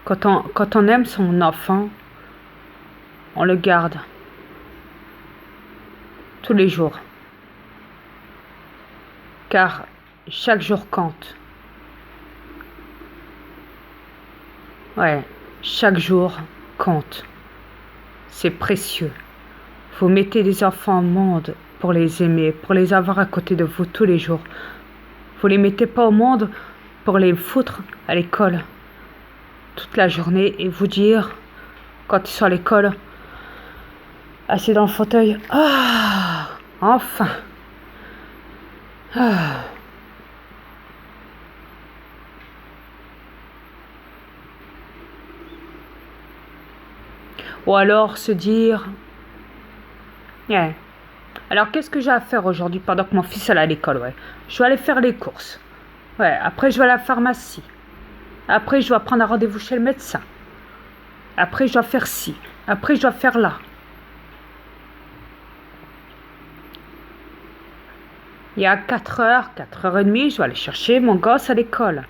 Quand on aime son enfant, on le garde tous les jours, car chaque jour compte. Ouais, chaque jour compte. C'est précieux. Vous mettez des enfants au monde pour les aimer, pour les avoir à côté de vous tous les jours. Vous les mettez pas au monde pour les foutre à l'école toute la journée et vous dire, quand ils sont à l'école, assis dans le fauteuil, ah, enfin. Ah. Ou alors se dire, ouais. Alors qu'est-ce que j'ai à faire aujourd'hui pendant que mon fils est à l'école, ouais. Je vais aller faire les courses. Ouais, après je vais à la pharmacie. Après je dois prendre un rendez-vous chez le médecin. Après je dois faire ci. Après je dois faire là. Il y a 4h, 4h30, je dois aller chercher mon gosse à l'école.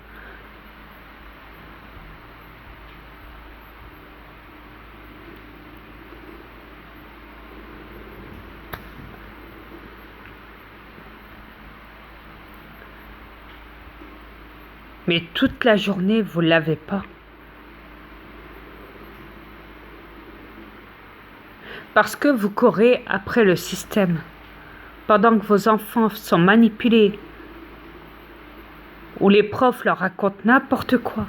Mais toute la journée, vous ne l'avez pas. Parce que vous courez après le système. Pendant que vos enfants sont manipulés, ou les profs leur racontent n'importe quoi.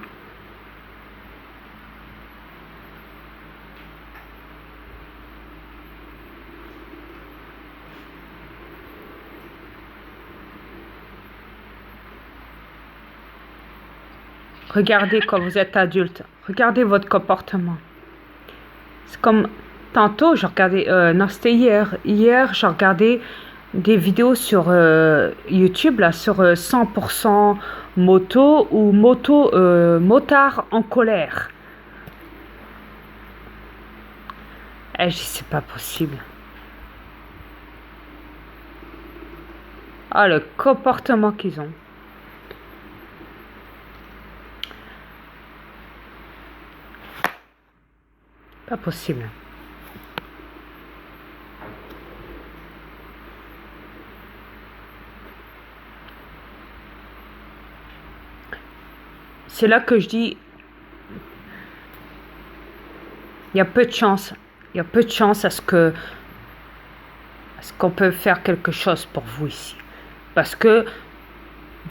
Regardez quand vous êtes adulte, regardez votre comportement. C'est comme tantôt, je regardais, non c'était hier. Hier, je regardais des vidéos sur YouTube là, sur 100% moto ou motard en colère. Et je dis c'est pas possible. Ah le comportement qu'ils ont. Pas possible. C'est là que je dis, il y a peu de chance. Il y a peu de chance à ce qu'on peut faire quelque chose pour vous ici. Parce que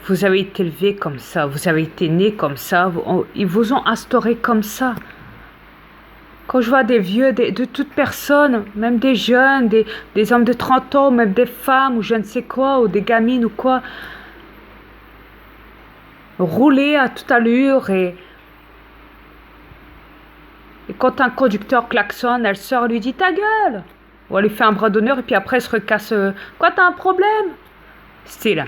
vous avez été élevé comme ça, vous avez été né comme ça, ils vous ont instauré comme ça. Quand je vois des vieux, de toute personne, même des jeunes, des hommes de 30 ans, même des femmes ou je ne sais quoi, ou des gamines ou quoi, rouler à toute allure et quand un conducteur klaxonne, elle sort, lui dit ta gueule. Ou elle lui fait un bras d'honneur et puis après elle se recasse. Quoi, t'as un problème? Style.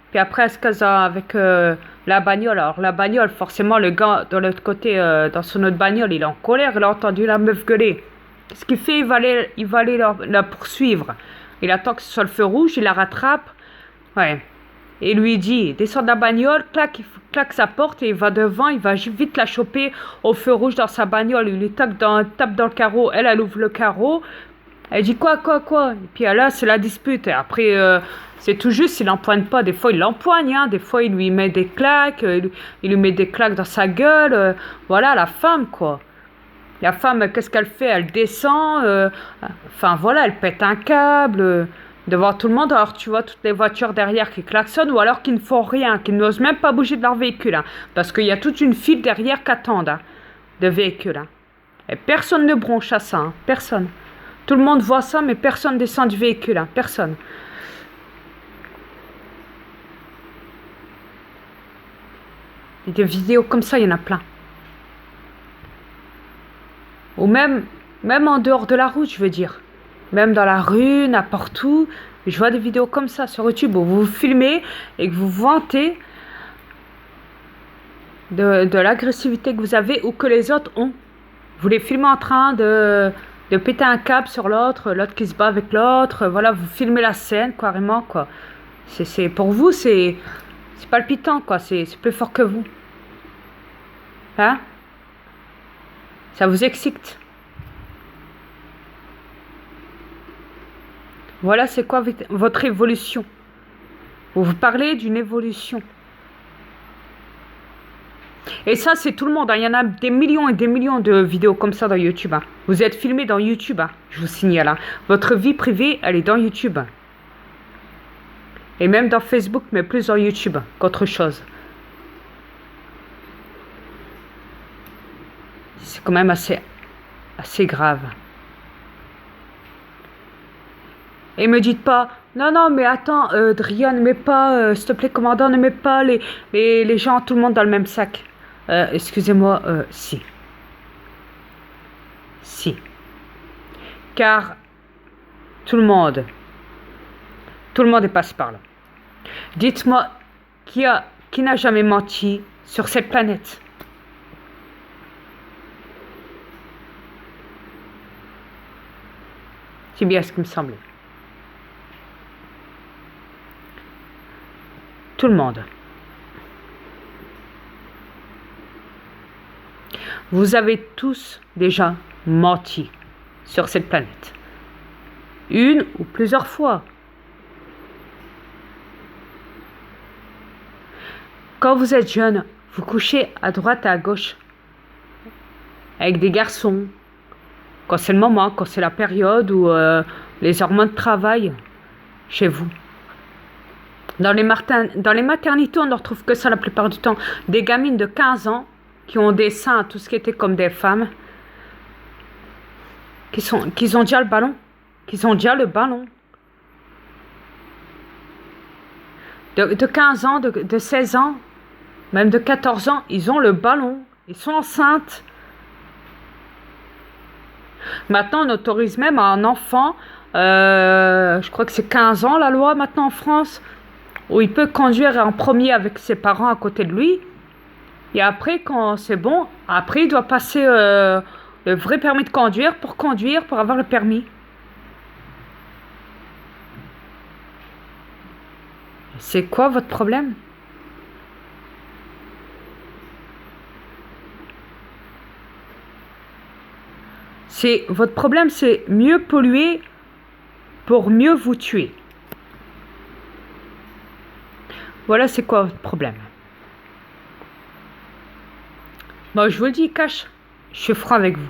Puis après elle se casse avec la bagnole. Alors la bagnole, forcément le gars de l'autre côté, dans son autre bagnole, il est en colère, il a entendu la meuf gueuler. Qu'est-ce qu'il fait? Il va aller la poursuivre. Il attend que ce soit le feu rouge, il la rattrape. Ouais. Et lui dit, descend de la bagnole, claque sa porte et il va devant, il va vite la choper au feu rouge dans sa bagnole. Il lui tape dans le carreau, elle ouvre le carreau. Elle dit quoi? Et puis là, c'est la dispute. Et après, c'est tout juste, il l'empoigne pas. Des fois, il l'empoigne, hein. Des fois, il lui met des claques, il lui met des claques dans sa gueule. Voilà, la femme, quoi. La femme, qu'est-ce qu'elle fait? Elle descend, enfin voilà, elle pète un câble devant tout le monde. Alors tu vois toutes les voitures derrière qui klaxonnent ou alors qui ne font rien, qui n'osent même pas bouger de leur véhicule. Hein, parce qu'il y a toute une file derrière qui attendent de véhicules. Hein. Et personne ne bronche à ça, hein, personne. Tout le monde voit ça, mais personne descend du véhicule, hein, personne. Et des vidéos comme ça, il y en a plein. Ou même en dehors de la route, je veux dire. Même dans la rue, n'importe où. Je vois des vidéos comme ça sur YouTube où vous vous filmez et que vous vantez de l'agressivité que vous avez ou que les autres ont. Vous les filmez en train de péter un câble sur l'autre qui se bat avec l'autre. Voilà, vous filmez la scène, carrément, quoi. Pour vous, c'est palpitant, quoi. C'est plus fort que vous. Hein? Ça vous excite. Voilà, c'est quoi votre évolution. Vous parlez d'une évolution. Et ça, c'est tout le monde. Hein. Il y en a des millions et des millions de vidéos comme ça dans YouTube. Hein. Vous êtes filmé dans YouTube, hein, je vous signale. Hein. Votre vie privée, elle est dans YouTube. Hein. Et même dans Facebook, mais plus dans YouTube qu'autre chose. C'est quand même assez grave. Et me dites pas, non, mais attends, Dria, ne mets pas, s'il te plaît, commandant, ne mets pas les gens, tout le monde dans le même sac. Excusez-moi, si. Si. Car tout le monde est passé par là. Dites-moi, qui n'a jamais menti sur cette planète? C'est bien ce qui me semblait. Tout le monde. Vous avez tous déjà menti sur cette planète. Une ou plusieurs fois. Quand vous êtes jeune, vous couchez à droite et à gauche avec des garçons. Quand c'est le moment, quand c'est la période où les hormones travaillent chez vous. Dans les maternités, on ne retrouve que ça la plupart du temps. Des gamines de 15 ans qui ont des seins, tout ce qui était comme des femmes, qui ont déjà le ballon. De 15 ans, de 16 ans, même de 14 ans, ils ont le ballon. Ils sont enceintes. Maintenant, on autorise même à un enfant, je crois que c'est 15 ans la loi maintenant en France, où il peut conduire en premier avec ses parents à côté de lui. Et après, quand c'est bon, après il doit passer le vrai permis de conduire, pour avoir le permis. C'est quoi votre problème? Votre problème, c'est mieux polluer pour mieux vous tuer. Voilà, c'est quoi votre problème? Bon, je vous le dis, cash, je suis franc avec vous.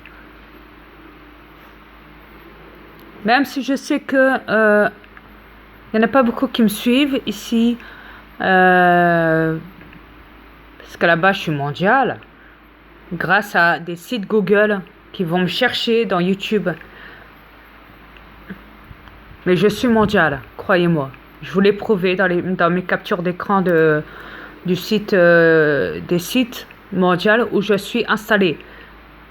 Même si je sais que il n'y en a pas beaucoup qui me suivent ici, parce que là-bas, je suis mondiale, grâce à des sites Google qui vont me chercher dans YouTube. Mais je suis mondiale, croyez-moi. Je vous l'ai prouvé dans mes captures d'écran des sites mondiaux où je suis installée.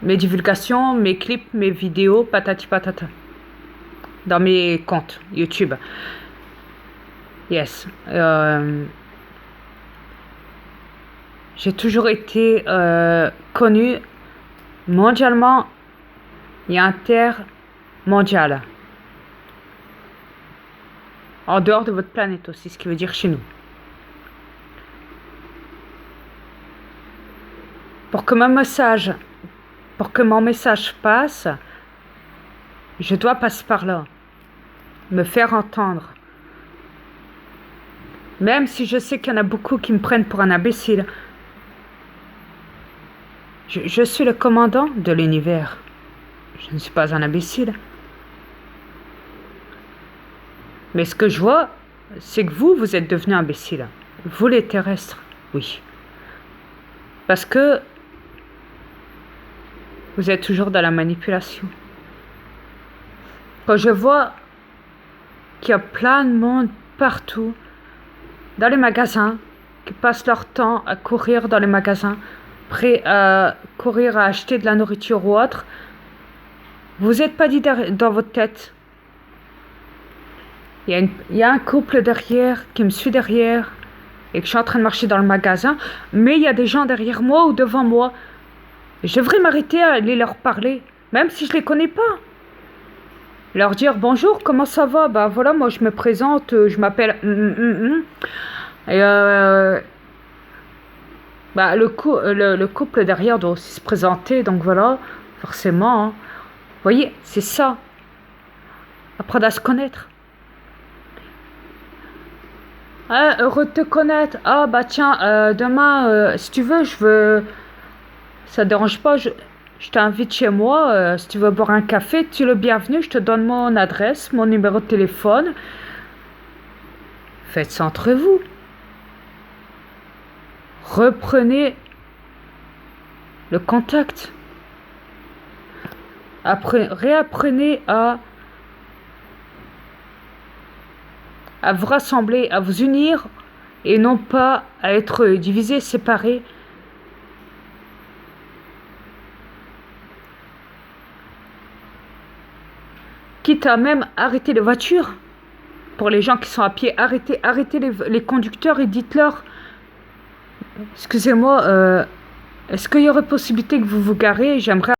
Mes divulgations, mes clips, mes vidéos, patati patata. Dans mes comptes YouTube. Yes. J'ai toujours été connue mondialement et intermondiale. En dehors de votre planète aussi, ce qui veut dire chez nous. Pour que mon message passe, je dois passer par là. Me faire entendre. Même si je sais qu'il y en a beaucoup qui me prennent pour un imbécile. Je suis le commandant de l'univers. Je ne suis pas un imbécile. Mais ce que je vois, c'est que vous êtes devenu imbécile. Vous les terrestres, oui. Parce que vous êtes toujours dans la manipulation. Quand je vois qu'il y a plein de monde partout, dans les magasins, qui passent leur temps à courir dans les magasins, prêts à courir à acheter de la nourriture ou autre, vous n'êtes pas dit dans votre tête. Il y a un couple derrière qui me suit derrière et que je suis en train de marcher dans le magasin, mais il y a des gens derrière moi ou devant moi. Je devrais m'arrêter à aller leur parler, même si je les connais pas. Leur dire bonjour, comment ça va? Bah voilà, moi je me présente, je m'appelle. Et bah le couple derrière doit aussi se présenter, donc voilà. forcément. Hein. Vous voyez, c'est ça. Apprendre à se connaître. Ah, heureux de te connaître. Ah, bah tiens, demain, si tu veux, ça te dérange pas, je t'invite chez moi. Si tu veux boire un café, tu es le bienvenu. Je te donne mon adresse, mon numéro de téléphone. Faites ça entre vous. Reprenez le contact. Réapprenez à vous rassembler, à vous unir et non pas à être divisés, séparés. Quitte à même arrêter les voitures. Pour les gens qui sont à pied, arrêtez les conducteurs et dites-leur, excusez-moi, est-ce qu'il y aurait possibilité que vous vous garez? J'aimerais